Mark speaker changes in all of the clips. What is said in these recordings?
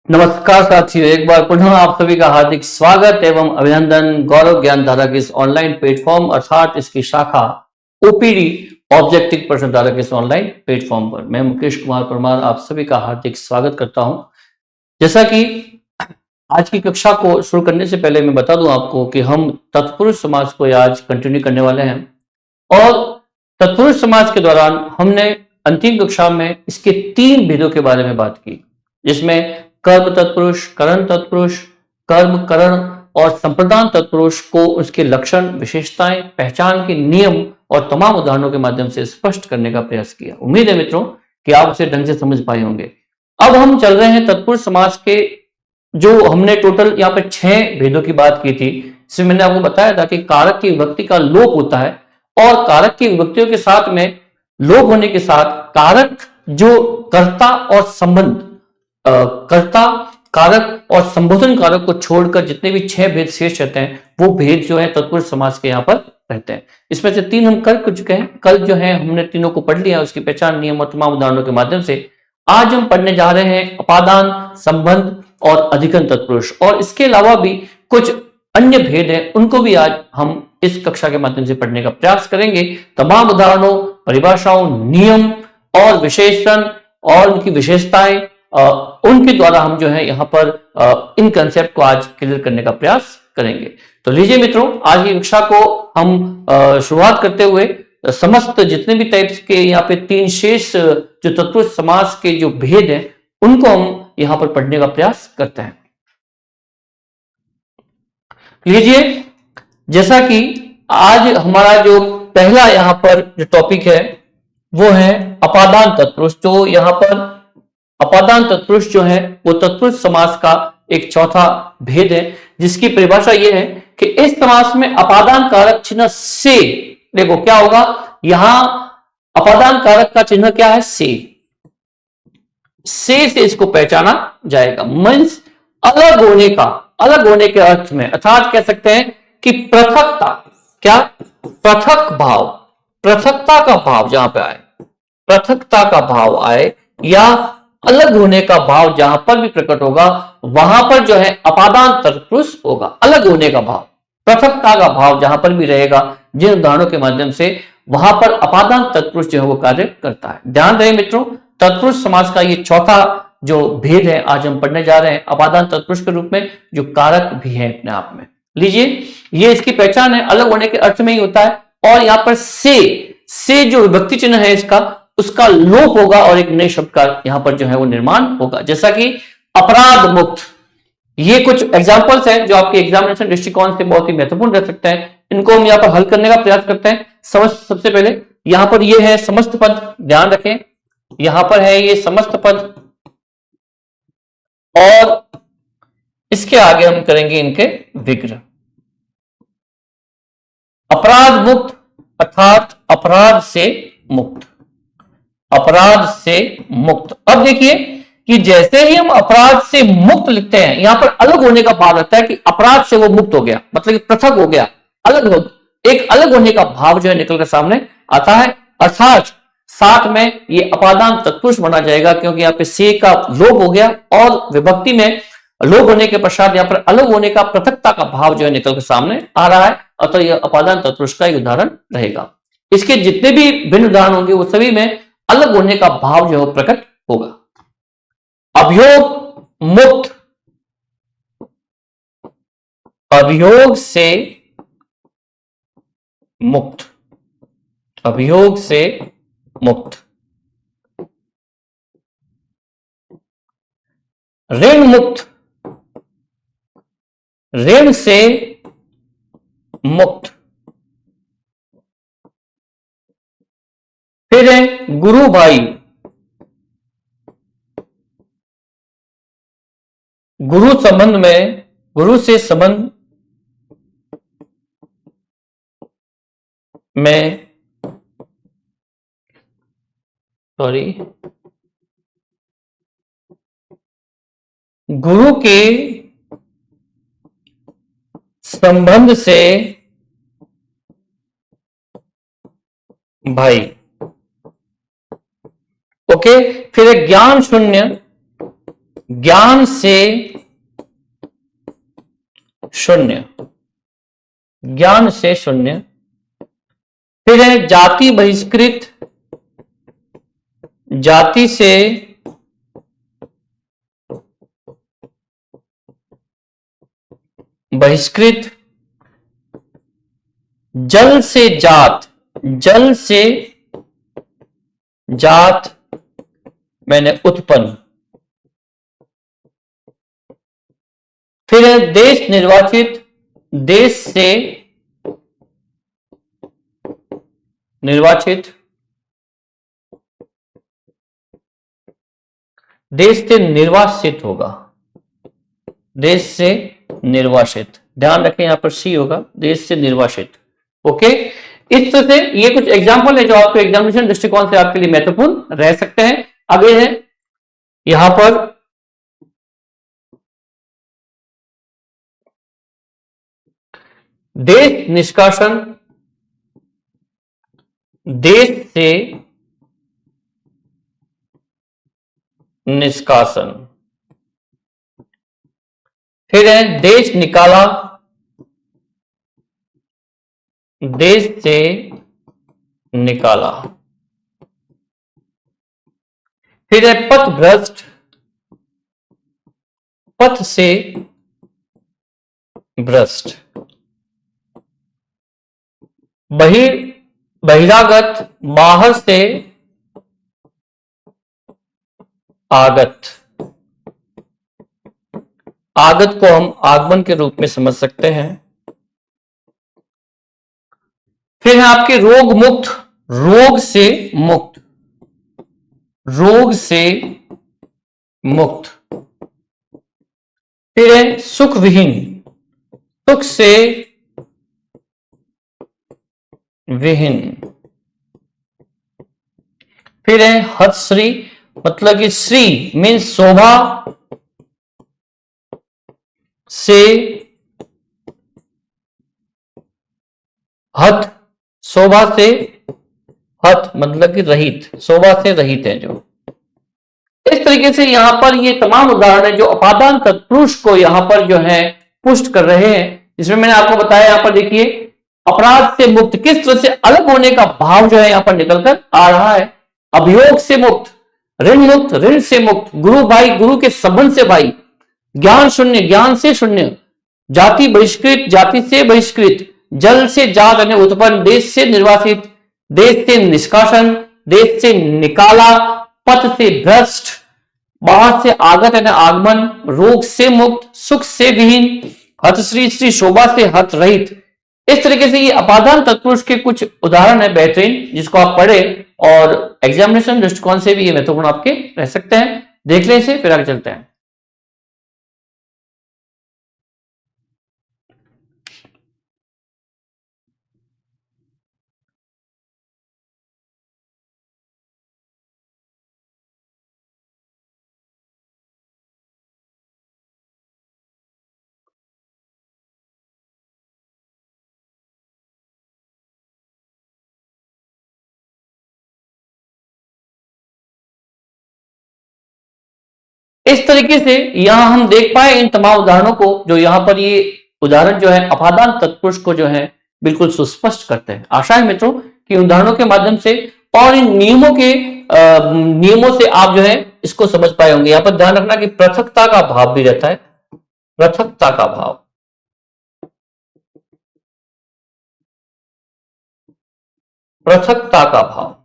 Speaker 1: नमस्कार साथियों, एक बार पुनः आप सभी का हार्दिक स्वागत एवं अभिनंदन गौरव ज्ञान धारा के इस ऑनलाइन प्लेटफॉर्म अर्थात इसकी शाखा ओपीडी ऑब्जेक्टिव प्रश्न धारा के इस ऑनलाइन प्लेटफॉर्म पर मैं मुकेश कुमार परमार आप सभी का हार्दिक स्वागत करता हूं। जैसा कि आज की कक्षा को शुरू करने से पहले मैं बता दूं आपको कि हम तत्पुरुष समाज को आज कंटिन्यू करने वाले हैं और तत्पुरुष समाज के दौरान हमने अंतिम कक्षा में इसके 3 भेदों के बारे में बात की, जिसमें कर्म तत्पुरुष, करण तत्पुरुष, कर्म करण और संप्रदान तत्पुरुष को उसके लक्षण, विशेषताएं, पहचान के नियम और तमाम उदाहरणों के माध्यम से स्पष्ट करने का प्रयास किया। उम्मीद है मित्रों कि आप उसे ढंग से समझ पाए होंगे। अब हम चल रहे हैं तत्पुरुष समाज के, जो हमने टोटल यहाँ पे 6 भेदों की बात की थी। इसमें मैंने आपको बताया था कि कारक की विभक्ति का लोप होता है और कारक की विभक्तियों के साथ में लोप होने के साथ कारक जो कर्ता और संबंध कर्ता कारक और संबोधन कारक को छोड़कर जितने भी 6 भेद शेष रहते हैं वो भेद जो है तत्पुरुष समाज के यहाँ पर रहते हैं। इसमें से 3 हम कर चुके हैं। कल जो है हमने तीनों को पढ़ लिया, उसकी पहचान, नियम और तमाम उदाहरणों के माध्यम से। आज हम पढ़ने जा रहे हैं अपादान, संबंध और अधिकरण तत्पुरुष, और इसके अलावा भी कुछ अन्य भेद हैं, उनको भी आज हम इस कक्षा के माध्यम से पढ़ने का प्रयास करेंगे। तमाम उदाहरणों, परिभाषाओं, नियम और विशेषण और उनकी विशेषताएं उनके द्वारा हम जो है यहाँ पर इन कंसेप्ट को आज क्लियर करने का प्रयास करेंगे। तो लीजिए मित्रों, आज की कक्षा को हम शुरुआत करते हुए समस्त जितने भी टाइप्स के यहाँ पे 3 शेष जो तत्पुरुष समाज के जो भेद हैं उनको हम यहाँ पर पढ़ने का प्रयास करते हैं। लीजिए, जैसा कि आज हमारा जो पहला यहाँ पर जो टॉपिक है वो है अपादान तत्पुरुष। तो यहाँ पर अपादान तत्पुरुष जो है वो तत्पुरुष समास का एक चौथा भेद है, जिसकी परिभाषा ये है कि इस समास में अपादान कारक चिन्ह से, देखो क्या होगा, यहां अपादान कारक का चिन्ह क्या है, से इसको पहचाना जाएगा। मीन्स अलग होने के अर्थ में, अर्थात कह सकते हैं कि पृथकता, क्या पृथक भाव, पृथकता का भाव जहां पे आए, पृथकता का भाव आए या अलग होने का भाव जहां पर भी प्रकट होगा वहां पर जो है अपादान तत्पुरुष होगा। अलग होने का भाव, पृथकता का भाव जहां पर भी रहेगा, जिन उदाहरणों के माध्यम से वहां पर अपादान तत्पुरुष जो है वो कार्य करता है। ध्यान रहे मित्रों, तत्पुरुष समास का ये चौथा जो भेद है आज हम पढ़ने जा रहे हैं, अपादान तत्पुरुष के रूप में, जो कारक भी है अपने आप में। लीजिए, ये इसकी पहचान है, अलग होने के अर्थ में ही होता है, और यहां पर से जो विभक्ति चिन्ह है इसका, उसका लोप होगा और एक नए शब्द का यहां पर जो है वो निर्माण होगा। जैसा कि अपराध मुक्त, ये कुछ एग्जांपल्स हैं जो आपके एग्जामिनेशन दृष्टिकोण से बहुत ही महत्वपूर्ण रह सकते हैं। इनको हम यहां पर हल करने का प्रयास करते हैं। सबसे पहले यहां पर ये है समस्त पद, ध्यान रखें, यहां पर है ये समस्त पद, और इसके आगे हम करेंगे इनके विग्रह। अपराध मुक्त अर्थात अपराध से मुक्त, अपराध से मुक्त। अब देखिए कि जैसे ही हम अपराध से मुक्त लिखते हैं, यहां पर अलग होने का भाव रहता है कि अपराध से वो मुक्त हो गया, मतलब कि पृथक हो गया, अलग हो, एक अलग होने का भाव जो है निकल कर सामने आता है। अर्थात साथ में ये अपादान तत्पुरुष बना जाएगा, क्योंकि यहाँ पे से का लोप हो गया और विभक्ति में लोप होने के पश्चात यहाँ पर अलग होने का, पृथकता का भाव जो है निकल कर सामने आ रहा है, अतः यह अपादान तत्पुरुष का एक उदाहरण रहेगा। इसके जितने भी भिन्न उदाहरण होंगे वो सभी में अलग होने का भाव जो है प्रकट होगा। अभियोग मुक्त, अभियोग से मुक्त, अभियोग से मुक्त। ऋण मुक्त, ऋण से मुक्त। फिर है गुरु भाई, गुरु संबंध में, गुरु से संबंध में, गुरु के संबंध से भाई। ओके, फिर ज्ञान शून्य, ज्ञान से शून्य, ज्ञान से शून्य। फिर है जाति बहिष्कृत, जाति से बहिष्कृत। जल से जात, जल से जात मैंने उत्पन्न। फिर है देश निर्वाचित, देश से निर्वाचित, देश से निर्वासित होगा, देश से निर्वासित, ध्यान रखें यहां पर सी होगा, देश से निर्वासित। ओके, इस तरह से ये कुछ एग्जाम्पल है जो आपके एग्जामिनेशन दृष्टिकोण से आपके लिए महत्वपूर्ण रह सकते हैं। आगे है यहां पर देश निष्कासन, देश से निष्कासन। फिर है देश निकाला, देश से निकाला। फिर है पथ भ्रष्ट, पथ से भ्रष्ट। बहिरागत, बाहर से आगत, आगत को हम आगमन के रूप में समझ सकते हैं। फिर है आपके रोग मुक्त, रोग से मुक्त, रोग से मुक्त। फिर है सुख विहीन, सुख से विहीन। फिर है हतश्री, मतलब कि श्री मीन्स शोभा से हत, शोभा से हत मतलब कि रहित, शोभा से रहित है जो। इस तरीके से यहां पर ये तमाम उदाहरण है जो अपादान तत्पुरुष को यहां पर जो है पुष्ट कर रहे हैं। जिसमें मैंने आपको बताया, यहां पर देखिए अपराध से मुक्त, किस तरह से अलग होने का भाव जो है यहां पर निकलकर आ रहा है। अभियोग से मुक्त, मुक्त, ऋण से मुक्त, गुरु भाई, गुरु के संबंध से भाई, ज्ञान शून्य, ज्ञान से शून्य, जाति बहिष्कृत, जाति से बहिष्कृत, जल से जात यानी उत्पन्न, देश से निर्वासित, देश से निष्कासन, देश से निकाला, पथ से भ्रष्ट, बाहर से आगत यानी आगमन, रोग से मुक्त, सुख से विहीन, हतश्री, श्री शोभा से हत रहित। इस तरीके से ये अपादान तत्पुरुष के कुछ उदाहरण है बेहतरीन, जिसको आप पढ़े और एग्जामिनेशन दृष्टिकोण से भी ये महत्वपूर्ण आपके रह सकते हैं। देख लें इसे, फिर आगे चलते हैं। इस तरीके से यहां हम देख पाए इन तमाम उदाहरणों को, जो यहां पर ये उदाहरण जो है अपादान तत्पुरुष को जो है बिल्कुल सुस्पष्ट करते हैं। आशा है मित्रों कि उदाहरणों के माध्यम से और इन नियमों से आप जो है इसको समझ पाए होंगे। यहां पर ध्यान रखना कि पृथकता का भाव भी रहता है, पृथकता का भाव, पृथकता का भाव।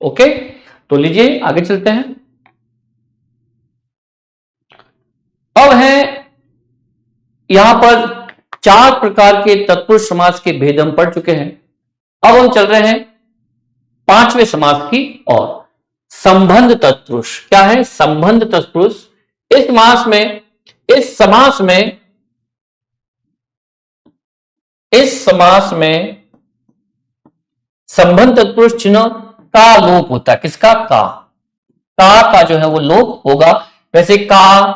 Speaker 1: ओके, तो लीजिए आगे चलते हैं। अब है यहां पर 4 प्रकार के तत्पुरुष समास के भेद हम पढ़ चुके हैं। अब हम चल रहे हैं 5वें समास की ओर। संबंध तत्पुरुष क्या है? संबंध तत्पुरुष। इस समास में इस समास में संबंध तत्पुरुष चिन्ह का लोप होता है। किसका? का जो है वो लोप होगा। वैसे का,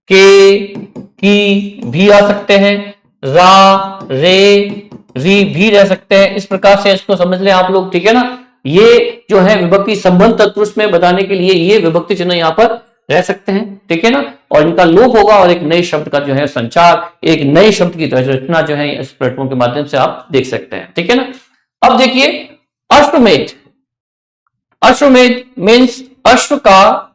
Speaker 1: के, की भी आ सकते हैं, रा, रे, री भी रह सकते हैं। इस प्रकार से इसको समझ लें आप लोग, ठीक है ना। ये जो है विभक्ति संबंध तत्पुरुष में बताने के लिए ये विभक्ति चिन्ह यहाँ पर रह सकते हैं, ठीक है ना। और इनका लोप होगा और एक नए शब्द का जो है संचार, एक नए शब्द की रचना जो है इस प्लेटफॉर्म के माध्यम से आप देख सकते हैं, ठीक है ना। अब देखिए अश्वमेध, अश्वमेध मीन्स अश्व का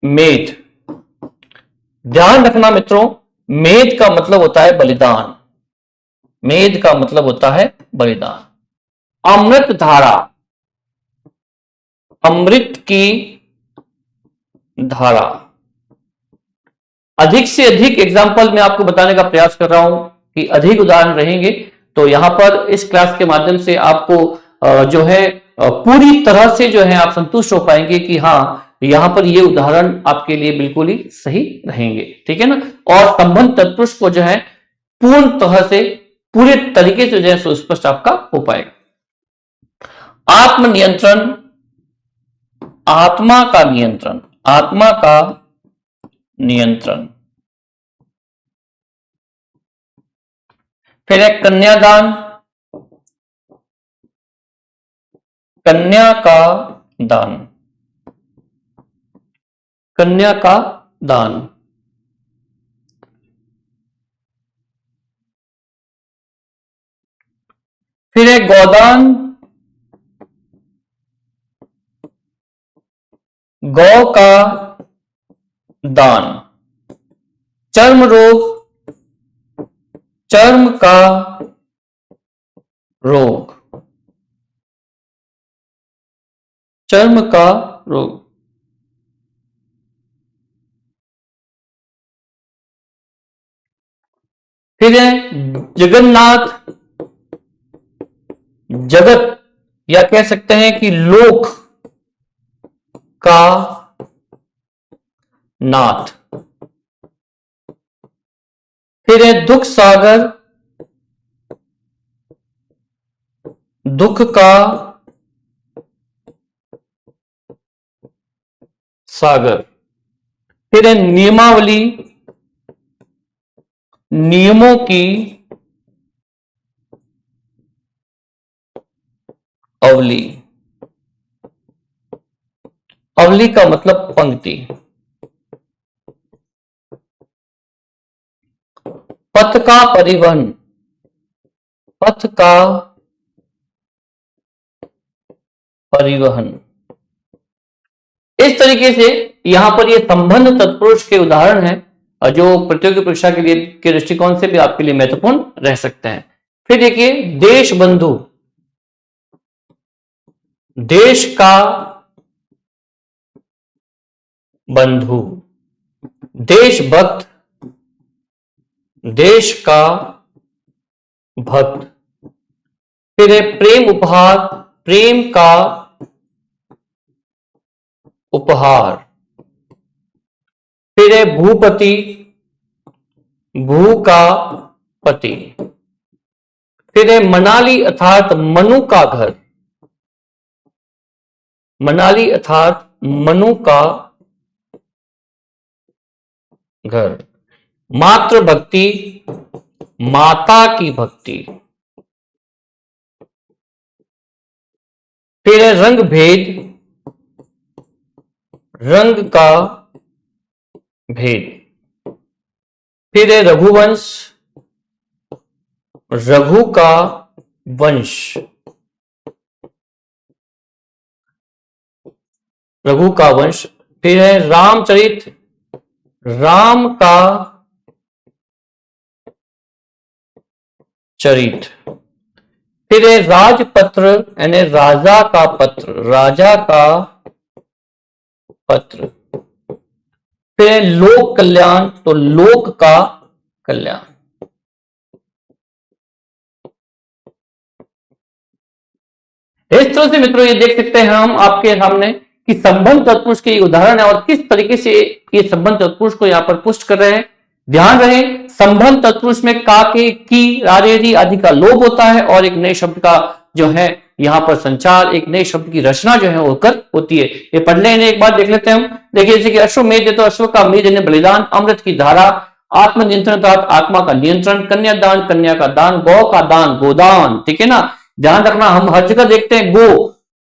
Speaker 1: मेध। ध्यान रखना मित्रों, मेध का मतलब होता है बलिदान, मेध का मतलब होता है बलिदान। अमृत धारा, अमृत की धारा। अधिक से अधिक एग्जाम्पल मैं आपको बताने का प्रयास कर रहा हूं कि अधिक उदाहरण रहेंगे, तो यहां पर इस क्लास के माध्यम से आपको जो है पूरी तरह से जो है आप संतुष्ट हो पाएंगे कि हाँ यहां पर ये उदाहरण आपके लिए बिल्कुल ही सही रहेंगे, ठीक है ना। और संबंध तत्पुरुष को जो है पूर्ण तरह से पूरे तरीके से जो है सुस्पष्ट आपका हो पाएगा। आत्मनियंत्रण, आत्मा का नियंत्रण, आत्मा का नियंत्रण। फिर है कन्यादान, कन्या का दान, कन्या का दान। फिर है गौदान, गौ का दान। चर्म रोग, चर्म का रोग, चर्म का रोग। फिर है जगन्नाथ, जगत या कह सकते हैं कि लोक का नाथ। फिर है दुख सागर, दुख का सागर। फिर है नियमावली, नियमों की अवली। अवली का मतलब पंक्ति। पथ का परिवहन, पथ का परिवहन। इस तरीके से यहां पर ये संबंध तत्पुरुष के उदाहरण हैं जो प्रतियोगी परीक्षा के लिए के दृष्टिकोण से भी आपके लिए महत्वपूर्ण रह सकते हैं। फिर देखिए देश बंधु, देश का बंधु। देशभक्त, देश का भक्त। फिर है प्रेम उपहार, प्रेम का उपहार। फिर है भूपति, भू का पति। फिर है मनाली अर्थात मनु का घर, मनाली अर्थात मनु का घर। मातृभक्ति, माता की भक्ति। फिर है रंग भेद, रंग का भेद। फिर है रघुवंश, रघु का वंश, रघु का वंश। फिर है रामचरित, राम का चरित। फिर है राजपत्र यानी राजा का पत्र, राजा का पत्र। फिर है लोक कल्याण, तो लोक का कल्याण। इस तरह से मित्रों ये देख सकते हैं हम आपके सामने कि संबंध तत्पुरुष के उदाहरण है और किस तरीके से ये संबंध तत्पुरुष को यहां पर पुष्ट कर रहे हैं। ध्यान रहे संबंध तत्पुरुष में का के की रारेरी आदि का लोप होता है और एक नए शब्द का जो है यहां पर संचार, एक नए शब्द की रचना जो है होकर होती है। ये पढ़ लें, एक बार देख लेते हैं हम। देखिए जैसे कि अश्वमेध, तो अश्व का मेध यानी बलिदान। अमृत की धारा, आत्म नियंत्रण का अर्थ आत्मा का नियंत्रण, कन्यादान कन्या का दान, गौ का दान गोदान, ठीक है ना। ध्यान रखना, हम हर जगह देखते हैं गो,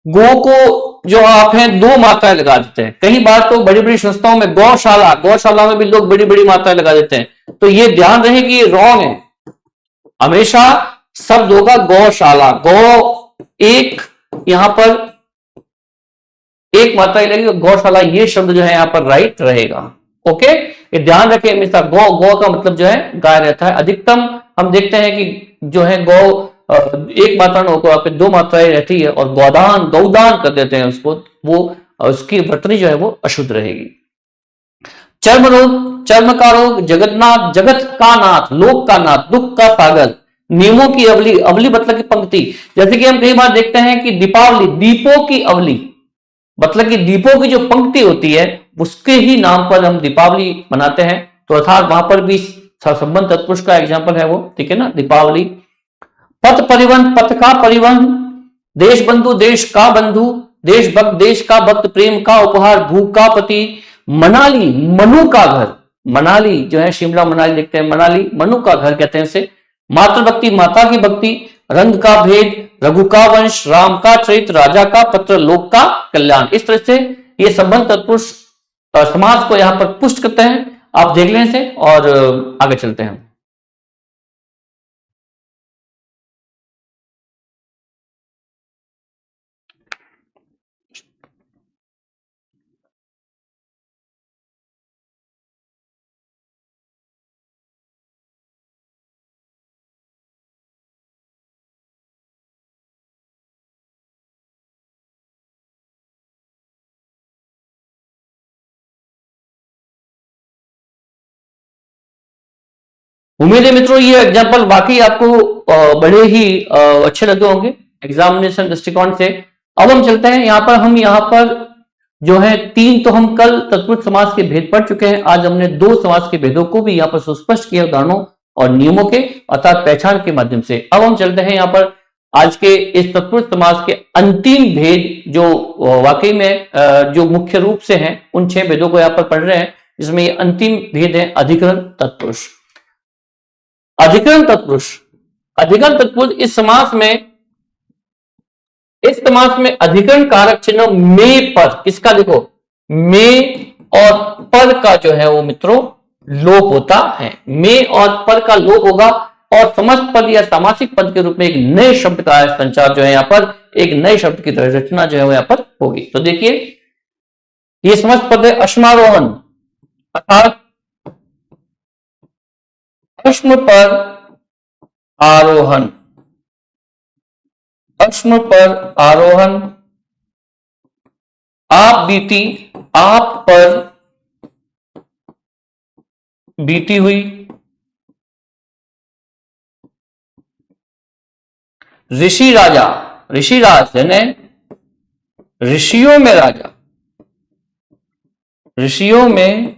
Speaker 1: गो को जो आप हैं दो मात्राएं लगा देते हैं। कई बार तो बड़ी बड़ी संस्थाओं में गौशाला, गौशाला में भी लोग बड़ी बड़ी मात्राएं लगा देते हैं। तो ये ध्यान रहे कि ये रॉन्ग है। हमेशा शब्द होगा गौशाला, गौ एक, यहां पर एक मात्रा ही लगेगी, गौशाला ये शब्द जो है यहां पर राइट रहेगा। ओके, ये ध्यान रखें हमेशा। गौ, गौ का मतलब जो है गाय रहता है। अधिकतम हम देखते हैं कि जो है गौ एक मात्रा न होकर आपके दो मात्राएं रहती है, और गौदान गौदान कर देते हैं उसको, वो उसकी वर्तनी जो है वो अशुद्ध रहेगी। चर्म रोग, चर्म का रोग, जगन्नाथ, जगत का नाथ, लोक का नाथ, दुख का सागर, नियमों की अवली, अवली मतलब की पंक्ति। जैसे कि हम कई बार देखते हैं कि दीपावली, दीपों की अवली मतलब कि दीपों की जो पंक्ति होती है उसके ही नाम पर हम दीपावली मनाते हैं। तो अर्थात वहां पर भी संबंध तत्पुरुष का एग्जाम्पल है वो, ठीक है ना, दीपावली। पथ परिवहन, पथ का परिवहन, देश बंधु, देश का बंधु, देश भक्त, देश का भक्त, प्रेम का उपहार, भूख का पति, मनाली, मनु का घर, मनाली जो है शिमला मनाली देखते हैं, मनाली मनु का घर कहते हैं इसे। मातृभक्ति, माता की भक्ति, रंग का भेद, रघु का वंश, राम का चरित्र, राजा का पत्र, लोक का कल्याण। इस तरह से ये संबंध तत्पुरुष समाज को यहां पर पुष्ट करते हैं। आप देख लें इसे और आगे चलते हैं। उम्मीद है मित्रों ये एग्जाम्पल वाकई आपको बड़े ही अच्छे लगे होंगे एग्जामिनेशन दृष्टिकोण से। अब हम चलते हैं यहाँ पर जो है तीन तो हम कल तत्पुरुष समास के भेद पढ़ चुके हैं। आज हमने दो समास के भेदों को भी यहाँ पर सुस्पष्ट किया उदाहरणों और नियमों के अर्थात पहचान के माध्यम से। अब हम चलते हैं यहाँ पर आज के इस तत्पुरुष समास के अंतिम भेद जो वाकई में जो मुख्य रूप से हैं उन 6 भेदों को यहाँ पर पढ़ रहे हैं, जिसमें ये अंतिम भेद है अधिकरण तत्पुरुष। अधिकरण तत्पुरुष, अधिकरण तत्पुरुष इस समास में अधिकरण कारक चिन्ह में पर, किसका देखो में और पर का जो है वो मित्रों लोप होता है। में और पर का लोप होगा और समस्त पद या सामासिक पद के रूप में एक नए शब्द का संचार जो है यहां पर एक नए शब्द की रचना जो है वो यहां पर होगी। तो देखिए ये समस्त पद है अश्मारोहण अर्थात अश्म पर आरोहण, अश्म पर आरोहण, आप बीती, आप पर बीती हुई, ऋषि राजा, ऋषि राज यानी ऋषियों में राजा, ऋषियों में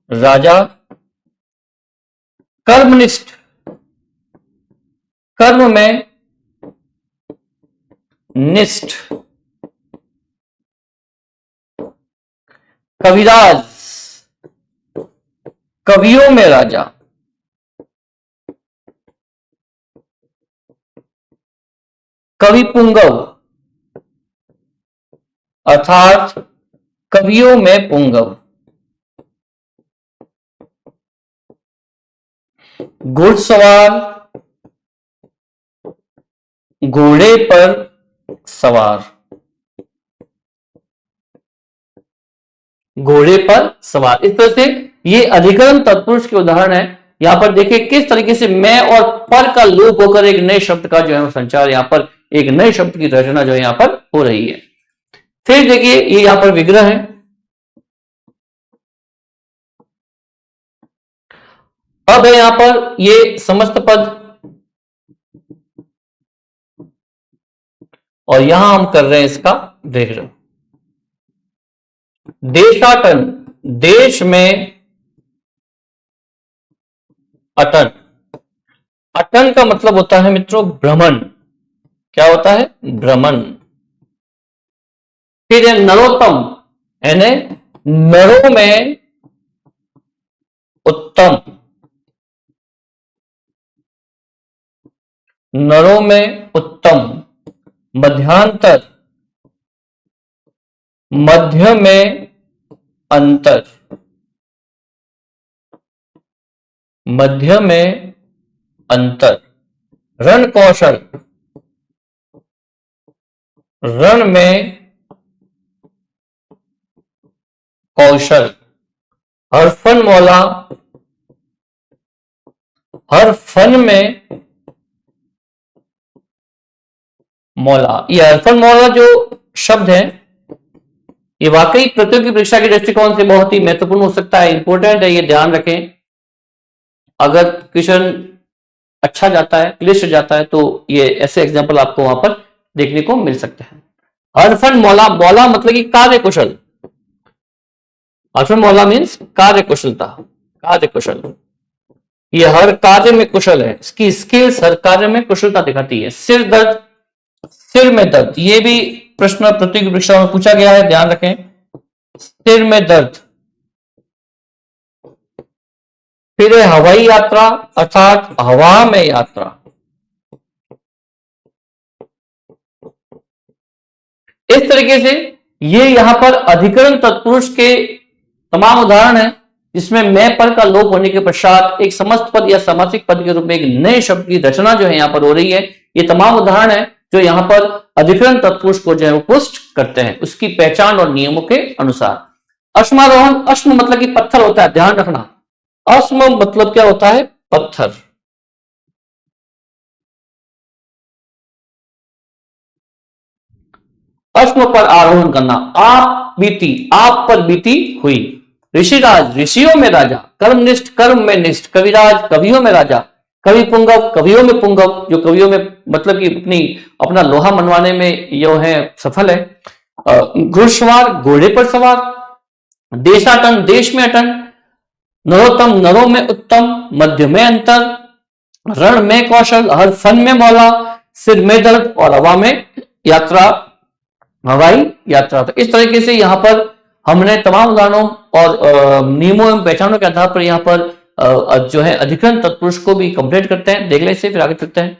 Speaker 1: राजा, कर्मनिष्ठ, कर्म में निष्ठ, कविराज, कवियों में राजा, कवि पुंगव अर्थात कवियों में पुंगव, घुड़सवार, घोड़े पर सवार, घोड़े पर सवार। इस तरह से ये अधिकरण तत्पुरुष के उदाहरण है। यहां पर देखिए किस तरीके से मैं और पर का लोप होकर एक नए शब्द का जो है संचार यहां पर एक नए शब्द की रचना जो है यहां पर हो रही है। फिर देखिए ये यहां पर विग्रह है। अब है यहां पर ये समस्त पद और यहां हम कर रहे हैं इसका विग्रह। देशाटन, देश में अटन, अटन का मतलब होता है मित्रों भ्रमण। क्या होता है? भ्रमण। फिर है नरोत्तम यानी नरों में उत्तम, नरों में उत्तम, मध्यांतर, मध्य में अंतर, मध्य में अंतर, रण कौशल, रण में कौशल, हर फन मौला, हर फन में मौला। ये हर फन मौला जो शब्द है ये वाकई प्रतियोगी परीक्षा के दृष्टिकोण से बहुत ही महत्वपूर्ण हो सकता है, इंपॉर्टेंट है, ये ध्यान रखें। अगर क्वेश्चन अच्छा जाता है, क्लिष्ट जाता है, तो ये ऐसे एग्जाम्पल आपको वहां पर देखने को मिल सकते हैं। हरफन मौला, मौला मतलब कि कार्य कुशल, हरफन मौला मीन्स कार्य कुशलता, कार्य कुशल। ये हर कार्य में कुशल है, इसकी स्किल्स हर कार्य में कुशलता दिखाती है। सिर दर्द, सिर में दर्द, ये भी प्रश्न प्रतियोगी परीक्षा में पूछा गया है, ध्यान रखें। सिर में दर्द। फिर है हवाई यात्रा अर्थात हवा में यात्रा। इस तरीके से ये यहां पर अधिकरण तत्पुरुष के तमाम उदाहरण हैं, जिसमें मैं पर का लोप होने के पश्चात एक समस्त पद या समासिक पद के रूप में एक नए शब्द की रचना जो है यहां पर हो रही है। ये तमाम उदाहरण है जो यहां पर अधिकरण तत्पुरुष को जो है वो पुष्ट करते हैं उसकी पहचान और नियमों के अनुसार। अश्मारोहण, अश्म मतलब कि पत्थर होता है, ध्यान रखना। अश्म मतलब क्या होता है? पत्थर। अश्म पर आरोहण करना, आप बीती, आप पर बीती हुई। ऋषिराज, ऋषियों में राजा। कर्मनिष्ठ, कर्म में निष्ठ। कविराज, कवियों में राजा। कवि पुंगव, कवियों में पुंगव, जो कवियों में मतलब कि अपना लोहा मनवाने में जो है सफल है। घुड़सवार, घोड़े पर सवार। देशाटन, देश में अटन। नरोत्तम, नरों में उत्तम, मध्य में अंतर, रण में कौशल, हर फन में मौला, सिर में दर्द और हवा में यात्रा, हवाई यात्रा। तो इस तरीके से यहां पर हमने तमाम उदाहरणों और नियमों एवं पहचानों के आधार पर यहां पर जो है अधिकरण तत्पुरुष को भी कंप्लीट करते हैं। देख ले इसे, फिर आगे चलते हैं।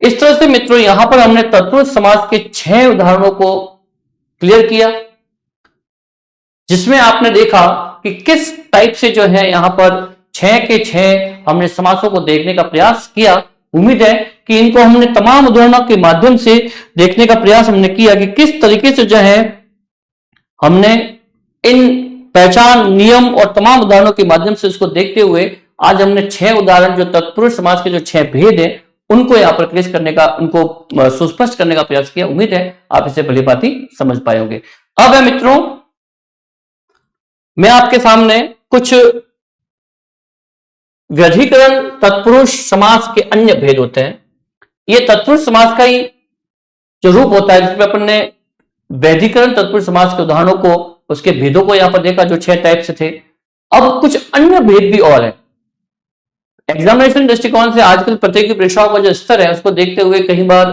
Speaker 1: इस तरह से मित्रों यहां पर हमने तत्पुरुष समास के 6 उदाहरणों को क्लियर किया, जिसमें आपने देखा कि किस टाइप से जो है यहां पर 6 के 6 हमने समासों को देखने का प्रयास किया। उम्मीद है कि इनको हमने तमाम उदाहरणों के माध्यम से देखने का प्रयास हमने किया कि किस तरीके से जो है हमने इन पहचान, नियम और तमाम उदाहरणों के माध्यम से इसको देखते हुए आज हमने 6 उदाहरण जो तत्पुरुष समास के जो 6 भेद है उनको यहां पर क्लियर करने का, उनको सुस्पष्ट करने का प्रयास किया। उम्मीद है आप इसे भली भांति समझ पाए होंगे। अब है मित्रों, मैं आपके सामने कुछ व्यधिकरण तत्पुरुष समास के अन्य भेद होते हैं। ये तत्पुरुष समास का ही जो रूप होता है जिसमें अपन ने वैधिकरण तत्पुरुष समास के उदाहरणों को, उसके भेदों को यहां पर देखा जो 6 टाइप से थे। अब कुछ अन्य भेद भी और है। एग्जामिनेशन दृष्टिकोण से आजकल प्रतियोगी परीक्षाओं का जो स्तर है उसको देखते हुए कई बार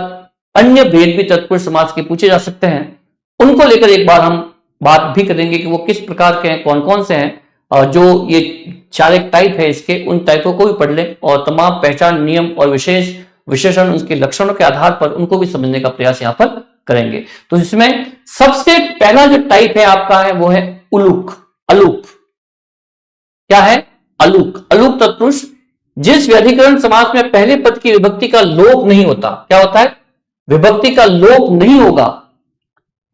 Speaker 1: अन्य भेद भी तत्पुरुष समास के पूछे जा सकते हैं। उनको लेकर एक बार हम बात भी करेंगे कि वो किस प्रकार के हैं, कौन कौन से हैं, और जो ये 4 एक टाइप है इसके, उन टाइपों को भी पढ़ लें और तमाम पहचान, नियम और विशेषण, उसके लक्षणों के आधार पर उनको भी समझने का प्रयास यहां पर करेंगे। तो इसमें सबसे पहला जो टाइप है आपका है वो है उलूक, अलूक। क्या है? अलूक। अलूक तत्पुरुष जिस व्यधिकरण समास में पहले पद की विभक्ति का लोप नहीं होता, क्या होता है? विभक्ति का लोप नहीं होगा,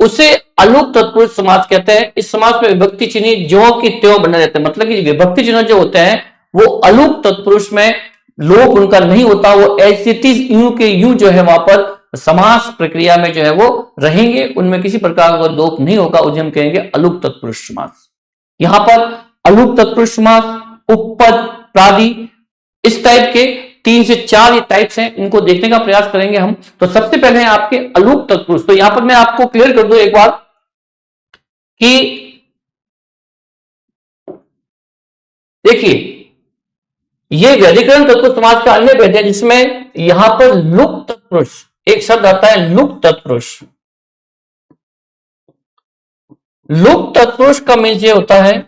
Speaker 1: उसे अलुक तत्पुरुष समास कहते हैं। इस समास में विभक्ति चिन्ह ज्यों की त्यों बने रहते हैं, मतलब कि विभक्ति चिन्ह जो होते हैं वो अलुक तत्पुरुष में लोप उनका नहीं होता, वो एज इट इज यूं के यूं जो है वहां पर समास प्रक्रिया में जो है वो रहेंगे, उनमें किसी प्रकार का लोप नहीं होगा, उसे हम कहेंगे अलुक तत्पुरुष समास। यहां पर अलुक तत्पुरुष समास, उपपद, प्रादि, इस टाइप के 3 से 4 ये टाइप्स हैं, इनको देखने का प्रयास करेंगे हम। तो सबसे पहले हैं आपके अलुक तत्पुरुष। तो यहां पर मैं आपको क्लियर कर दूं एक बार कि देखिए ये व्यधिकरण तत्पुरुष समाज का अन्य भेद है, जिसमें यहां पर लुक तत्पुरुष एक शब्द आता है, लुक तत्पुरुष। लुक तत्पुरुष का मीन्स ये होता है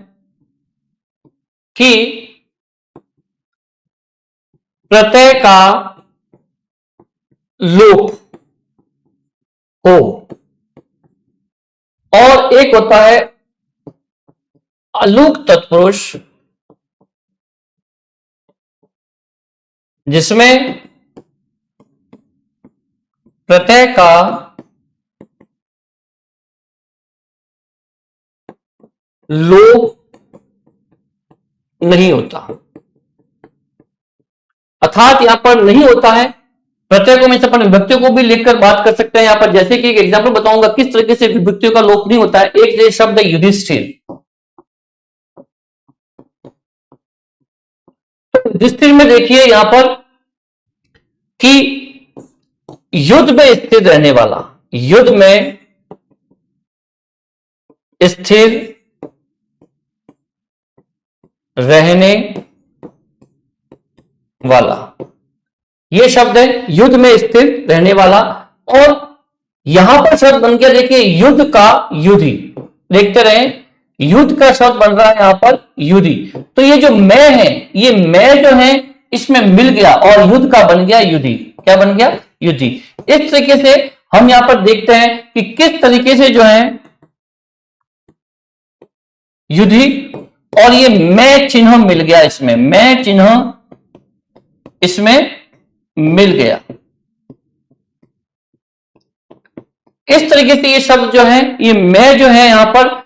Speaker 1: कि प्रत्यय का लोप हो, और एक होता है अलुक तत्पुरुष जिसमें प्रत्यय का लोप नहीं होता। अर्थात यहां पर नहीं होता है, प्रत्यय को में अपन विभक्तियों को भी लिखकर बात कर सकते हैं यहां पर। जैसे कि एक एग्जांपल बताऊंगा किस तरीके से विभक्तियों का लोप नहीं होता है। एक जैसे शब्द है युधिष्ठिर, युधिष्ठिर में देखिए यहां पर कि युद्ध में स्थिर रहने वाला, युद्ध में स्थिर रहने वाला, यह शब्द है युद्ध में स्थिर रहने वाला। और यहां पर शब्द बन गया देखिए युद्ध का युधि, देखते रहे युद्ध का शब्द बन रहा है यहां पर युधि। तो ये जो मैं है, ये मैं जो है इसमें मिल गया और युद्ध का बन गया युधि। क्या बन गया? युधि। इस तरीके से हम यहां पर देखते हैं कि किस तरीके से जो है युधि और ये मैं चिन्ह मिल गया, इसमें मैं चिन्ह इसमें मिल गया। इस तरीके से ये शब्द जो है, ये मैं जो है यहां पर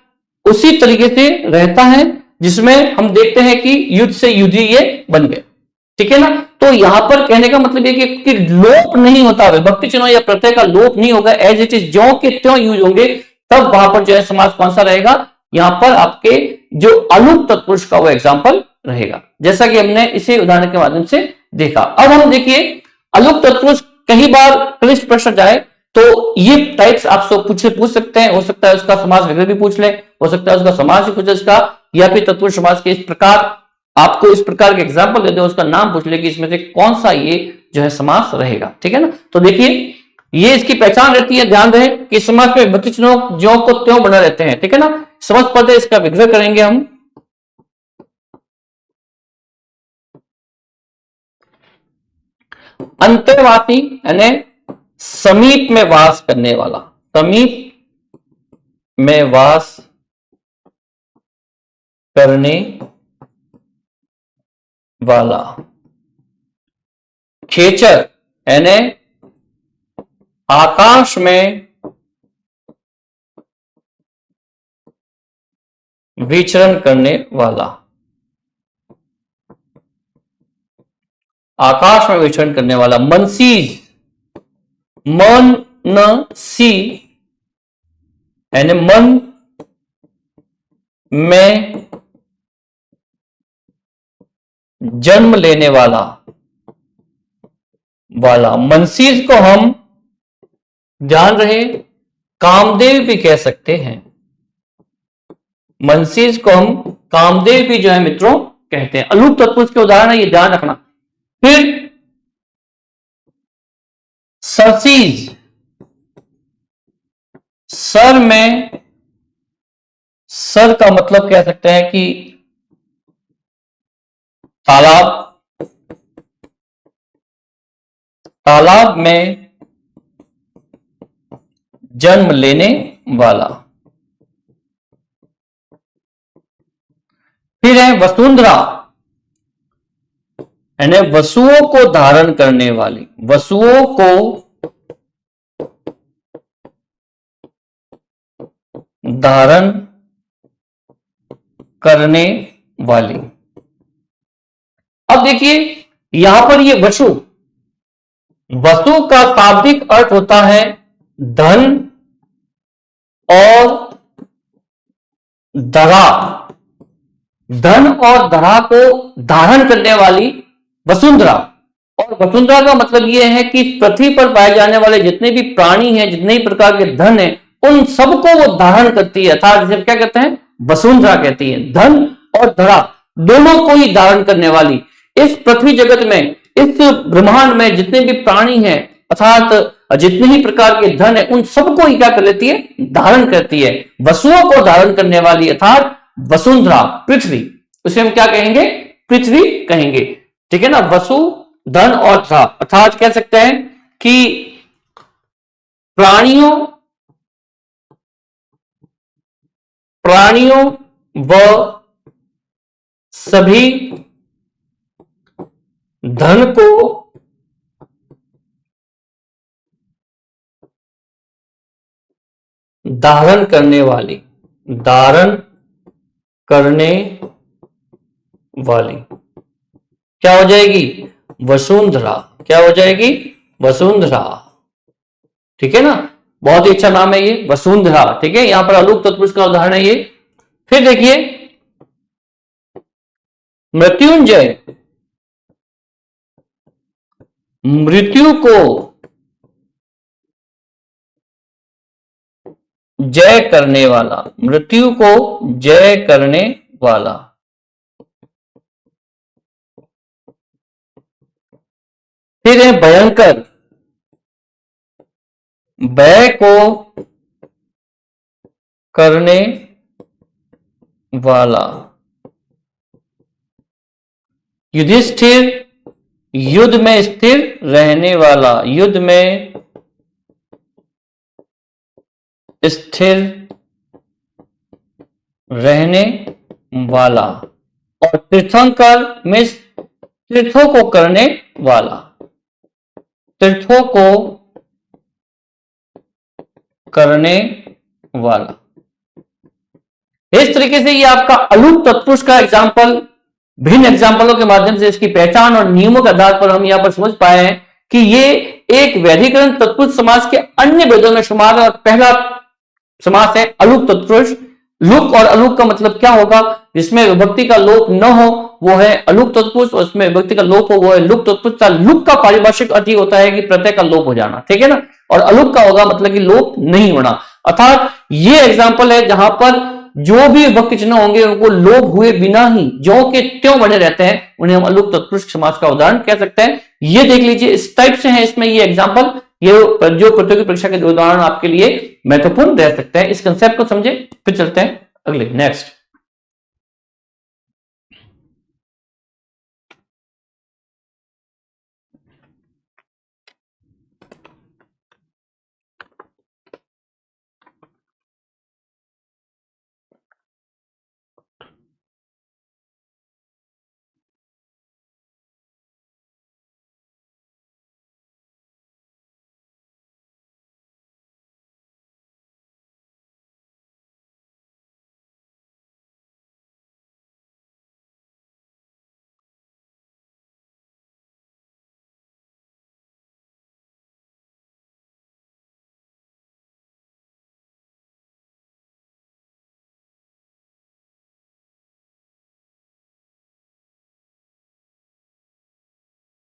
Speaker 1: उसी तरीके से रहता है जिसमें हम देखते हैं कि युद्ध से युद्धि ये बन गए। ठीक है ना? तो यहां पर कहने का मतलब ये कि लोप नहीं होता, विभक्ति चिन्ह या प्रत्यय का लोप नहीं होगा, एज इट इज ज्यों के त्यों यूज होंगे। तब वहां पर जो है समास कौन सा रहेगा? यहां पर आपके जो अलुक तत्पुरुष का वो एग्जाम्पल रहेगा, जैसा कि हमने इसे उदाहरण के माध्यम से देखा। अब हम देखिए अलुक तत्पुरुष कई बार क्लिष्ट प्रश्न जाए तो ये टाइप्स आप सब पूछ सकते हैं। हो सकता है उसका समास वगैरह भी पूछ ले, हो सकता है उसका समास ही पूछे उसका, या फिर तत्पुरुष समास के इस प्रकार आपको इस प्रकार के एग्जाम्पल दे दे, उसका नाम पूछ ले कि इसमें से कौन सा ये जो है समास रहेगा। ठीक है ना? तो देखिए ये इसकी पहचान रहती है, ध्यान रहे कि समास में विभक्ति चिन्हों ज्यों को त्यों बना रहते हैं। ठीक है ना? समझ पद है, इसका विग्रह करेंगे हम। अंतर्वासी यानी समीप में वास करने वाला, समीप में वास करने वाला। खेचर यानी आकाश में विचरण करने वाला, आकाश में विचरण करने वाला। मनसीज, मन न सी यानी मन में जन्म लेने वाला, मनसीज को हम ध्यान रहे कामदेव भी कह सकते हैं, मनसीज को हम कामदेव भी जो है मित्रों कहते हैं। अलुक तत्पुरुष के उदाहरण है, ये ध्यान रखना। फिर सरसीज, सर में, सर का मतलब कह सकते हैं कि तालाब, तालाब में जन्म लेने वाला। फिर है वसुंधरा यानी वसुओं को धारण करने वाली, वसुओं को धारण करने वाली। अब देखिए यहां पर ये वसु, वसु का शाब्दिक अर्थ होता है धन और धरा। धन और धरा को धारण करने वाली वसुंधरा। और वसुंधरा का मतलब यह है कि पृथ्वी पर पाए जाने वाले जितने भी प्राणी हैं, जितने भी प्रकार के धन हैं, उन सबको वो धारण करती है, अर्थात जिसे क्या कहते हैं, वसुंधरा कहती है। धन और धरा दोनों को ही धारण करने वाली, इस पृथ्वी जगत में, इस ब्रह्मांड में जितने भी प्राणी हैं, अर्थात जितने ही प्रकार के धन है, उन सबको ही क्या कर लेती है, धारण करती है। वसुओं को धारण करने वाली अर्थात वसुंधरा, पृथ्वी, उसे हम क्या कहेंगे, पृथ्वी कहेंगे। ठीक है ना। वसु, धन और धरा, अर्थात कह सकते हैं कि प्राणियों व सभी धन को धारण करने वाली, धारण करने वाली क्या हो जाएगी, वसुंधरा। क्या हो जाएगी, वसुंधरा। ठीक है ना। बहुत ही अच्छा नाम है ये, वसुंधरा। ठीक है, यहां पर अलूक तत्पुरुष का उदाहरण है ये। फिर देखिए मृत्युंजय, मृत्यु को जय करने वाला, मृत्यु को जय करने वाला। फिर है भयंकर, भय को करने वाला। युधिष्ठिर, युद्ध में स्थिर रहने वाला, युद्ध में स्थिर रहने वाला। और तीर्थंकर में तीर्थों को करने वाला, तीर्थों को करने वाला। इस तरीके से ये आपका अलूक तत्पुरुष का एग्जाम्पल, भिन्न एग्जाम्पलों के माध्यम से इसकी पहचान और नियमों के आधार पर हम यहां पर समझ पाए हैं कि ये एक वैधिकरण तत्पुरुष समास के अन्य भेदों में शुमार है। और पहला समास है अलूक तत्पुरुष। लुक और अलूक का मतलब क्या होगा, जिसमें विभक्ति का लोप न हो वो है अलूक तत्पुरुष, और उसमें विभक्ति का लोप हो वो है लुक तत्पुरुष। लुक का पारिभाषिक अर्थ ही होता है कि प्रत्यय का लोप हो जाना। ठीक है ना। और अलूक का होगा मतलब कि लोप नहीं होना। अर्थात ये एग्जाम्पल है जहां पर जो भी विभक्ति चिन्ह होंगे उनको लोप हुए बिना ही ज्यों के त्यों बने रहते हैं, उन्हें हम अलूक तत्पुरुष समास का उदाहरण कह सकते हैं। ये देख लीजिए, इस टाइप से है इसमें ये एग्जाम्पल, ये जो प्रतियोगी परीक्षा के उदाहरण आपके लिए महत्वपूर्ण रह सकते हैं। इस कंसेप्ट को समझे, फिर चलते हैं अगले, नेक्स्ट।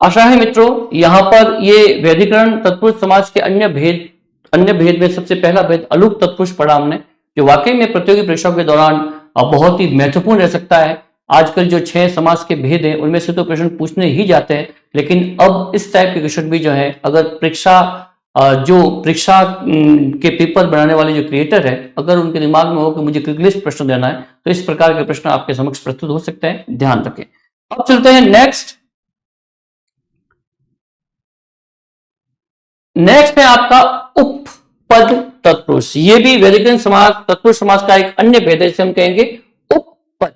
Speaker 1: आशा है मित्रों यहां पर ये वैधिकरण तत्पुरुष समास के अन्य भेद में सबसे पहला भेद अलूक तत्पुरुष पढ़ा हमने, जो वाकई में प्रतियोगी परीक्षाओं के दौरान बहुत ही महत्वपूर्ण रह सकता है। आजकल जो 6 समास के भेद हैं उनमें से तो प्रश्न पूछने ही जाते हैं, लेकिन अब इस टाइप के क्वेश्चन भी जो है, अगर परीक्षा के पेपर बनाने वाले जो क्रिएटर है, अगर उनके दिमाग में हो कि मुझे क्विक लिस्ट प्रश्न देना है, तो इस प्रकार के प्रश्न आपके समक्ष प्रस्तुत हो सकते हैं, ध्यान रखें। अब चलते हैं नेक्स्ट है आपका उपपद तत्पुरुष। ये भी वैधिकरण समास, तत्पुरुष समास का एक अन्य भेद है, जिसे हम कहेंगे उपपद।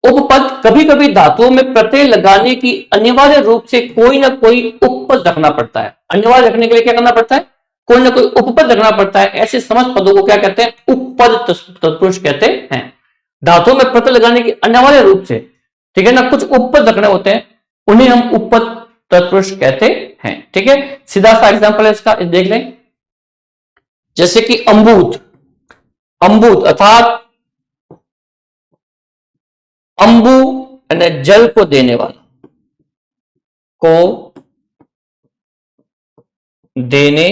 Speaker 1: उपपद कभी कभी धातुओं में प्रत्यय लगाने की अनिवार्य रूप से कोई ना कोई उपपद रखना पड़ता है। अनिवार्य रखने के लिए क्या करना पड़ता है, कोई ना कोई उपपद लगना पड़ता है। ऐसे समस्त पदों को क्या कहते हैं? उपपद तत्पुरुष कहते हैं। धातुओं में प्रत्यय लगाने की अनिवार्य रूप से, ठीक है ना, कुछ उपपद लगने होते हैं, उन्हें हम उपपद तत्पुरुष कहते हैं। ठीक है, सीधा सा एग्जांपल है इसका, देख लें। जैसे कि अम्बूत, अम्बूत अर्थात अंबु यानी जल को देने वाला, को देने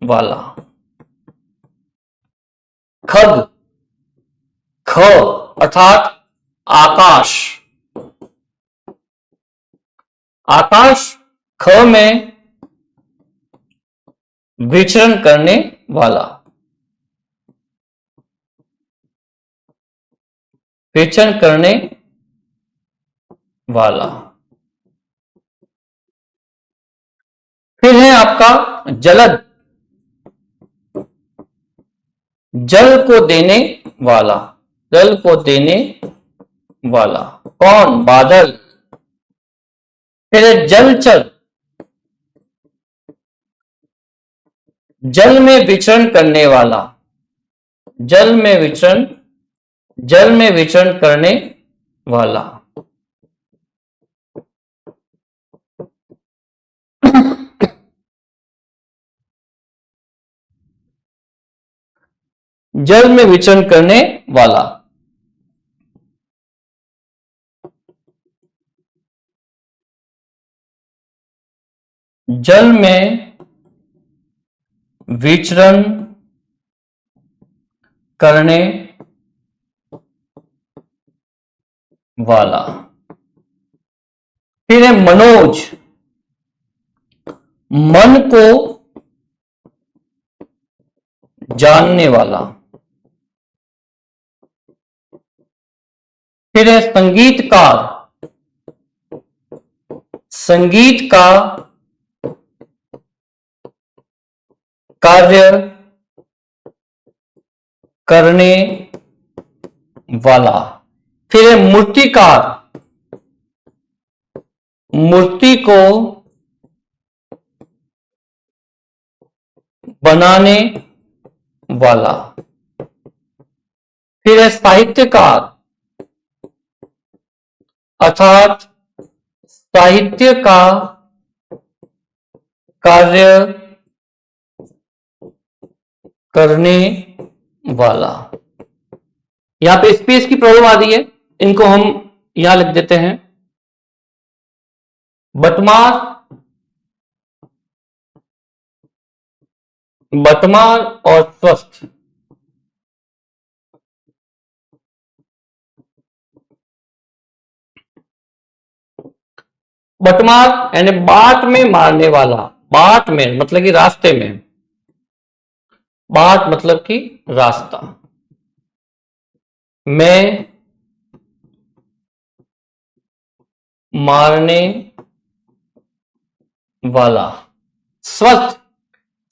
Speaker 1: वाला। खग, ख अर्थात आकाश, आकाश ख में विचरण करने वाला, विचरण करने वाला। फिर है आपका जलद, जल को देने वाला, जल को देने वाला। कौन? बादल। फिर है जलचर, जल में विचरण करने वाला, जल में विचरण, जल में विचरण करने वाला। जल में विचरण करने वाला। जल में विचरण करने वाला। फिर है मनोज, मन को जानने वाला। फिर है संगीतकार, संगीत का कार्य करने वाला। फिर है मूर्तिकार, मूर्ति को बनाने वाला। फिर है साहित्यकार अर्थात साहित्य का कार्य करने वाला। यहां पे स्पेस की प्रॉब्लम आ रही है, इनको हम यहां लिख देते हैं। बटमार, बटमार और स्वस्थ। बटमार यानी बाट में मारने वाला, बाट में मतलब कि रास्ते में, बाट मतलब कि रास्ता में मारने वाला। स्वस्थ,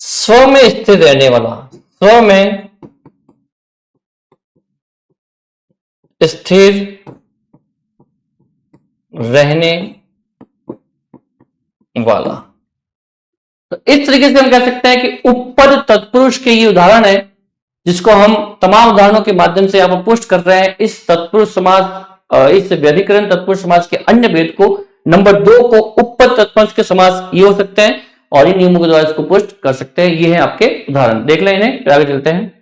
Speaker 1: स्व में स्थिर रहने वाला, स्व में स्थिर रहने वाला। तो इस तरीके से हम कह सकते हैं कि उपपद तत्पुरुष के ये उदाहरण है, जिसको हम तमाम उदाहरणों के माध्यम से यहां पर पुष्ट कर रहे हैं। इस तत्पुरुष समास, इस व्यधिकरण तत्पुरुष समास के अन्य भेद को, नंबर 2 को उपपद तत्पुरुष के समास ये हो सकते हैं और इन नियमों के द्वारा इसको पुष्ट कर सकते हैं। ये है आपके उदाहरण, देख लें इन्हें, फिर आगे चलते हैं।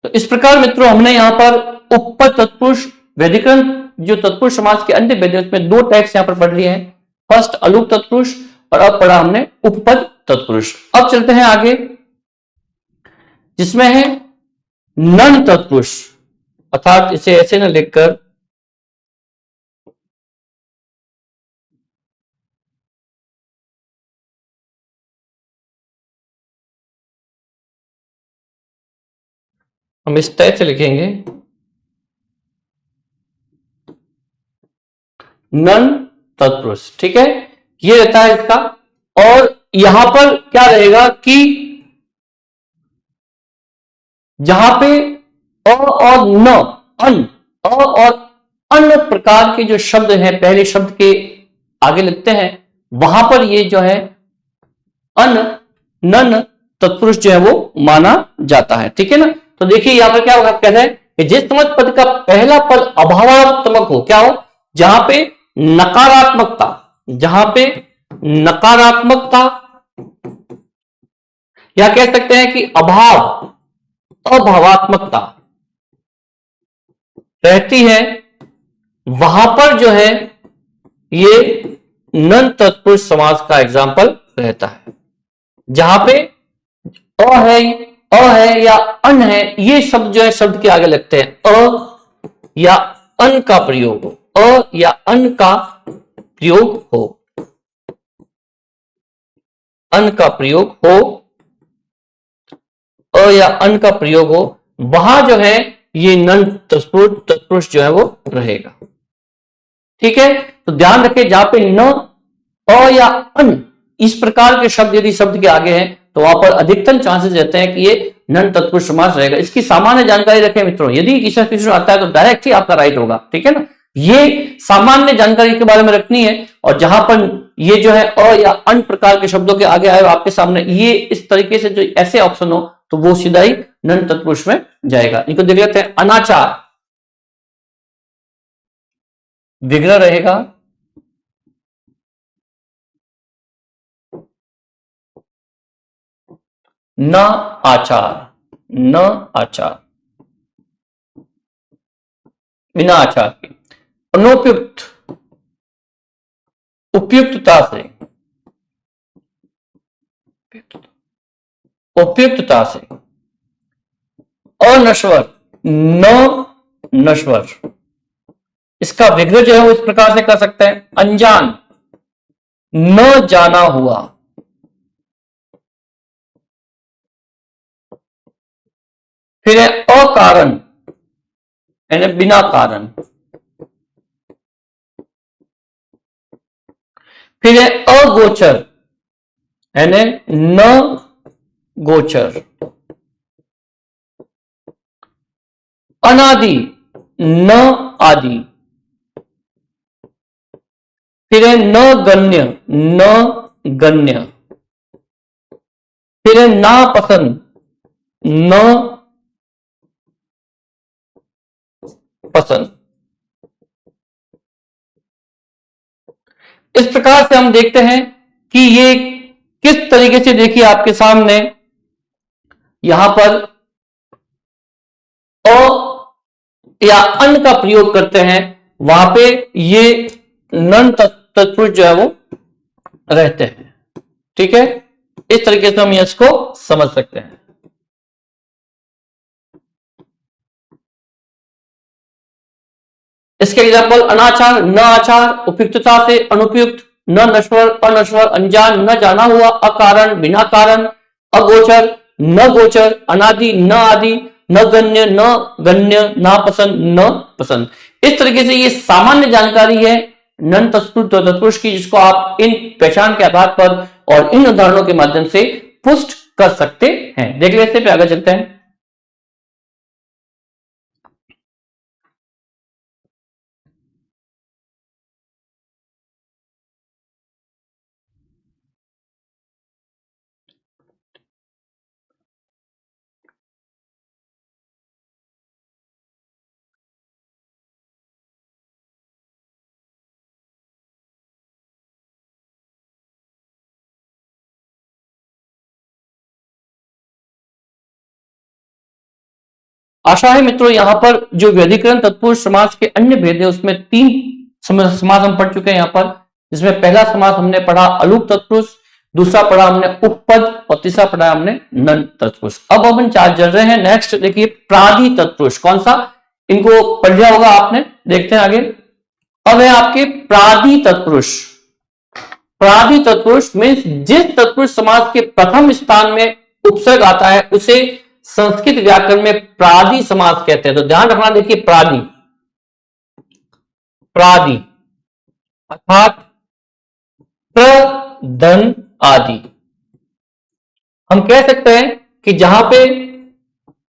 Speaker 1: तो इस प्रकार मित्रों हमने यहां पर उपपद तत्पुरुष, व्यधिकरण जो तत्पुरुष समास के अन्य भेद, उसमें 2 टाइप्स यहां पर पढ़ लिए हैं। फर्स्ट अलूप तत्पुरुष और अब पढ़ा हमने उपपद तत्पुरुष। अब चलते हैं आगे, जिसमें है नन तत्पुरुष। अर्थात इसे ऐसे न लिखकर हम इस तरह से लिखेंगे नन तत्पुरुष। ठीक है, ये रहता है इसका। और यहां पर क्या रहेगा कि जहां पे अ और न, अन, अ और अन्य प्रकार के जो शब्द हैं पहले शब्द के आगे लिखते हैं, वहां पर ये जो है अन, नन तत्पुरुष जो है वो माना जाता है। ठीक है ना। तो देखिए यहां पर क्या होगा, कहते हैं कि जिस समस्त पद का पहला पद अभावात्मक हो, क्या हो, जहां पे नकारात्मकता, जहां पे नकारात्मकता, या कह सकते हैं कि अभाव, अभावात्मकता रहती है, वहां पर जो है ये नन तत्पुरुष समास का एग्जाम्पल रहता है। जहां पे अ है या अन है, ये शब्द जो है शब्द के आगे लगते हैं, अ या अन का प्रयोग हो, अ या अन का प्रयोग हो, अन का प्रयोग हो, अ या अन का प्रयोग हो, वहां जो है ये नन तत्पुरुष जो है वो रहेगा। ठीक है, तो ध्यान रखें जहां पे न, अ या अन इस प्रकार के शब्द यदि शब्द के आगे हैं तो वहां पर अधिकतम चांसेस रहते हैं कि ये नन तत्पुरुष समास रहेगा। इसकी सामान्य जानकारी रखें मित्रों, यदि किसी क्वेश्चन आता है तो डायरेक्ट ही आपका राइट होगा। ठीक है ना, ये सामान्य जानकारी के बारे में रखनी है। और जहां पर ये जो है अ या अन प्रकार के शब्दों के आगे आए आपके सामने ये इस तरीके से जो ऐसे ऑप्शन हो तो वो सीधा ही नन तत्पुरुष में जाएगा। इनको देख लेते हैं। अनाचार विग्रह रहेगा, न आचार, न आचार, बिना आचार के। अनुपयुक्त, उपयुक्तता से, उपयुक्तता से। अनश्वर, न नश्वर, इसका विग्रह जो है वो इस प्रकार से कर सकते हैं। अनजान, न जाना हुआ। फिर है अकारण, यानी बिना कारण। फिर है अगोचर, यानी न गोचर। अनादि, न आदि। फिर है न गण्य, न गण्य। फिर है नापसंद, न पसंद। इस प्रकार से हम देखते हैं कि ये किस तरीके से, देखिए आपके सामने यहां पर अ या अन का प्रयोग करते हैं, वहां पे ये नन तत्पुरुष जो है वो रहते हैं। ठीक है, इस तरीके से हम इसको समझ सकते हैं। इसके एग्जाम्पल अनाचार, न आचार, उपयुक्तता से, अनुपयुक्त, न नश्वर, अनश्वर, अनजान, न जाना हुआ, अकारण, बिना कारण, अगोचर, न गोचर, अनादि, न आदि, न गण्य, न गण्य, ना पसंद, न पसंद। इस तरीके से ये सामान्य जानकारी है नन तत्पुरुष की, जिसको आप इन पहचान के आधार पर और इन उदाहरणों के माध्यम से पुष्ट कर सकते हैं। देख लेते हैं, आगे चलते हैं। आशा है मित्रों यहां पर जो व्यधिकरण तत्पुरुष समास के अन्य भेद है उसमें 3 समास हम पढ़ चुके हैं यहां पर, जिसमें पहला समास हमने पढ़ा अलूप तत्पुरुष, दूसरा पढ़ा हमने उपपद और तीसरा पढ़ा हमने नन तत्पुरुष। अब अपन चार्ज चल रहे हैं। नेक्स्ट देखिए प्राधि तत्पुरुष, कौन सा, इनको पढ़ लिया होगा आपने। देखते हैं आगे। अब है आपके प्रादि तत्पुरुष। प्रादि तत्पुरुष मीन्स जिस तत्पुरुष समास के प्रथम स्थान में उपसर्ग आता है उसे संस्कृत व्याकरण में प्रादि समास कहते हैं। तो ध्यान रखना, देखिए प्रादि, प्रादि अर्थात प्र, धन, आदि। हम कह सकते हैं कि जहां पे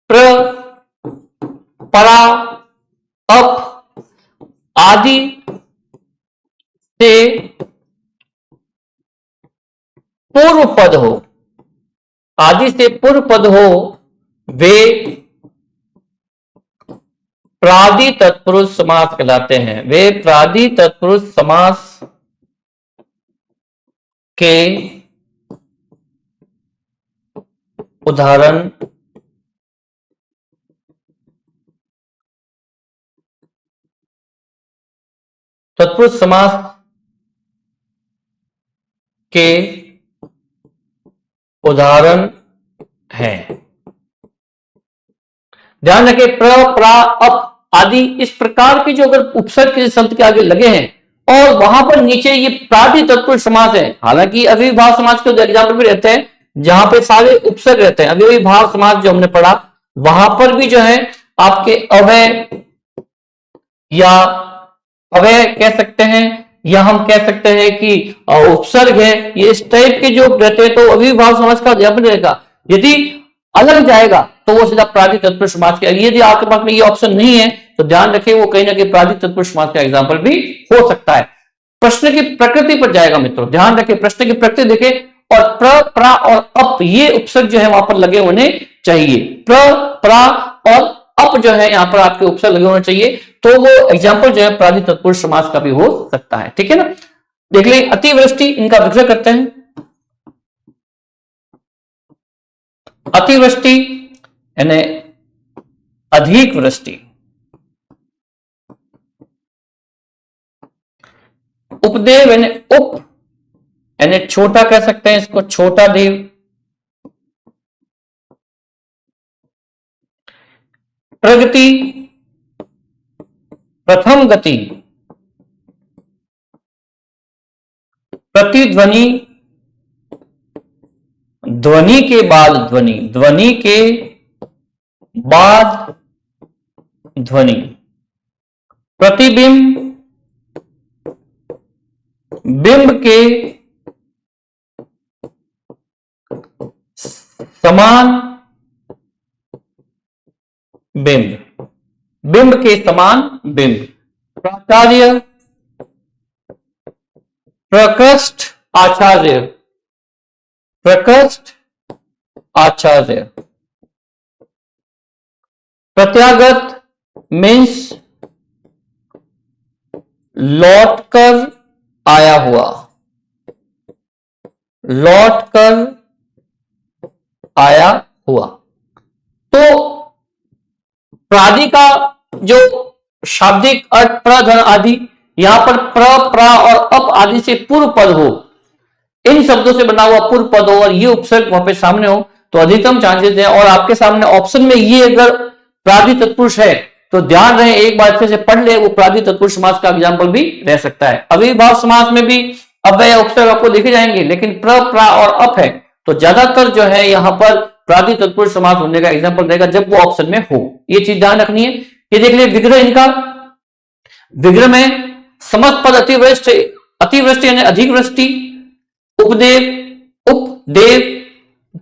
Speaker 1: प्र, परा, अप आदि से पूर्व पद हो, आदि से पूर्व पद हो, वे प्रादि तत्पुरुष समास कहलाते हैं। वे प्रादि तत्पुरुष समास के उदाहरण तत्पुरुष समास के उदाहरण है। ध्यान रखें, प्र, प्रा, अप आदि इस प्रकार के जो अगर उपसर्ग के शब्द के आगे लगे हैं और वहां पर नीचे ये प्रादि तत्पुरुष समास है। हालांकि अव्ययीभाव समास के एग्जाम्पल भी रहते हैं जहां पे सारे उपसर्ग रहते हैं। अव्ययीभाव समास जो हमने पढ़ा वहां पर भी जो है आपके अवय या अवय कह सकते हैं, या हम कह सकते हैं कि उपसर्ग है, ये इस टाइप के जो रहते हैं तो अव्ययीभाव समास का अध्यापन रहेगा। यदि अलग जाएगा तो वो सीधा प्रादि तत्पुरुष समास के। यदि आपके पास में ये ऑप्शन नहीं है तो ध्यान रखिए वो कहीं ना कहीं प्रादि तत्पुरुष समास का एग्जाम्पल भी हो सकता है। प्रश्न की प्रकृति पर जाएगा मित्रों, ध्यान रखिए प्रश्न की प्रकृति देखें और प्र, प्रा और अप ये उपसर्ग जो है वहां पर लगे होने चाहिए। प्र, प्रा और अप जो है यहां पर आपके उपसर्ग लगे होने चाहिए, तो वो एग्जाम्पल जो है प्रादि तत्पुरुष समास का भी हो सकता है। ठीक है ना। देख लें अतिवृष्टि, इनका विग्रह करते हैं। अतिवृष्टि यानी अधिक वृष्टि। उपदेव यानी उप यानी छोटा कह सकते हैं इसको, छोटा देव। प्रगति, प्रथम गति। प्रतिध्वनि, ध्वनि के बाद ध्वनि, ध्वनि के बाद ध्वनि। प्रतिबिंब, बिंब के समान बिंब, बिंब के समान बिंब। प्राचार्य, प्रकृष्ट, आचार्य, प्रकृष्ट, आचार्य। प्रत्यागत मीन्स लौटकर आया हुआ, लौटकर आया हुआ। तो प्रादि का जो शाब्दिक अर्थ प्र, धन आदि, यहां पर प्र, प्रा और अप आदि से पूर्व पद हो, इन शब्दों से बना हुआ पूर्व पद हो और ये उपसर्ग वहां पे सामने हो तो अधिकतम चांसेस है। और आपके सामने ऑप्शन में ये अगर प्रादि तत्पुरुष है तो ध्यान रहे एक बार अच्छे से पढ़ ले, वो प्रादि तत्पुरुष समास का एग्जाम्पल भी रह सकता है। अव्ययीभाव समास में भी अव्यय उपसर्ग आपको देखे जाएंगे, लेकिन प्र, प्रा और अप है तो ज्यादातर जो है यहां पर प्रादि तत्पुरुष समास होने का एग्जाम्पल रहेगा जब वो ऑप्शन में हो। ये चीज ध्यान रखनी है। ये देख लिए विग्रह इनका। विग्रह में समस्त पद अतिवृष्टि, अतिवृष्टि यानी अधिक वृष्टि। उपदेव, उपदेव।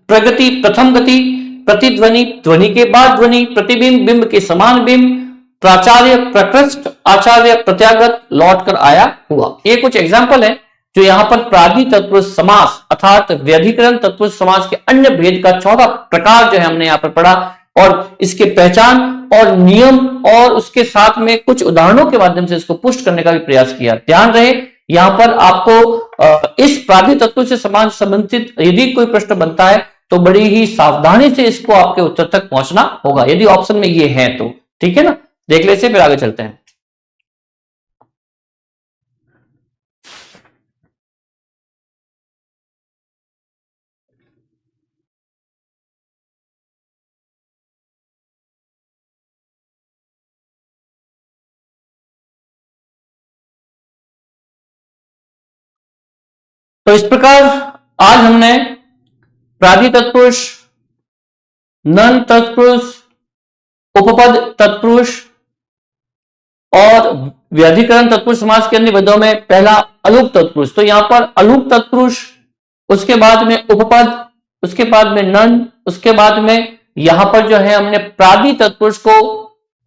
Speaker 1: प्रगति, प्रथम गति। प्रतिध्वनि, ध्वनि के बाद ध्वनि। प्रतिबिंब, बिंब के समान बिंब। प्राचार्य, प्रकृष्ट, आचार्य। प्रत्यागत, लौटकर आया हुआ। ये कुछ एग्जाम्पल है जो यहां पर प्रादि तत्पुरुष समास अर्थात व्यधिकरण तत्पुरुष समास के अन्य भेद का चौथा प्रकार जो है हमने यहां पर पढ़ा और इसके पहचान और नियम और उसके साथ में कुछ उदाहरणों के माध्यम से इसको पुष्ट करने का भी प्रयास किया। ध्यान रहे यहां पर आपको इस प्रादि तत्व से समाज संबंधित यदि कोई प्रश्न बनता है तो बड़ी ही सावधानी से इसको आपके उत्तर तक पहुंचना होगा यदि ऑप्शन में ये है तो। ठीक है ना। देख ले से फिर आगे चलते हैं। तो इस प्रकार आज हमने प्रादि तत्पुरुष, नन तत्पुरुष, उपपद तत्पुरुष और व्याधिकरण तत्पुरुष समास के अन्य विधों में पहला अलूप तत्पुरुष, तो यहां पर अलूप तत्पुरुष, उसके बाद में उपपद, उसके बाद में नन, उसके बाद में यहां पर जो है हमने प्रादि तत्पुरुष को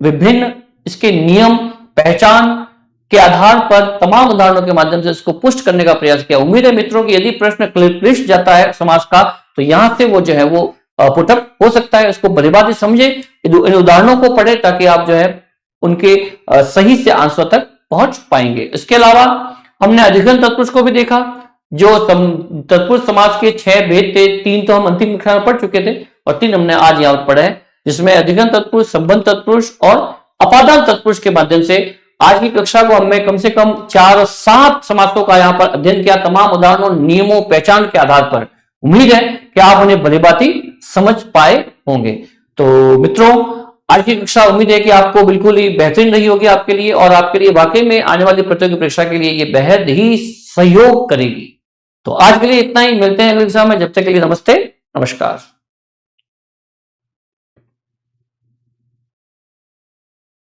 Speaker 1: विभिन्न इसके नियम, पहचान के आधार पर तमाम उदाहरणों के माध्यम से इसको पुष्ट करने का प्रयास किया। उम्मीद है मित्रों की यदि प्रश्न क्लिष्ट जाता है समास का तो यहां से वो जो है वो पुटअप हो सकता है, उसको भलीभांति समझे, इन उदाहरणों को पढ़े ताकि आप जो है उनके सही से आंसर तक पहुंच पाएंगे। इसके अलावा हमने अधिकरण तत्पुरुष को भी देखा, जो तत्पुरुष समास के 6 भेद थे, 3 तो हम अंतिम कक्षा में पढ़ चुके थे और 3 हमने आज यहां पर पढ़े हैं, जिसमें अधिकरण तत्पुरुष, संबंध तत्पुरुष और अपादान तत्पुरुष के माध्यम से आज की कक्षा को हमने कम से कम 4-7 समासों का यहां पर अध्ययन किया, तमाम उदाहरणों, नियमों, पहचान के आधार पर। उम्मीद है कि आप उन्हें भलीभांति समझ पाए होंगे। तो मित्रों, आज की कक्षा उम्मीद है कि आपको बिल्कुल ही बेहतरीन रही होगी आपके लिए, और आपके लिए वाकई में आने वाली प्रतियोगी परीक्षा के लिए ये बेहद ही सहयोग करेगी। तो आज के लिए इतना ही, मिलते हैं अगली कक्षा में, जब तक के लिए नमस्ते, नमस्कार।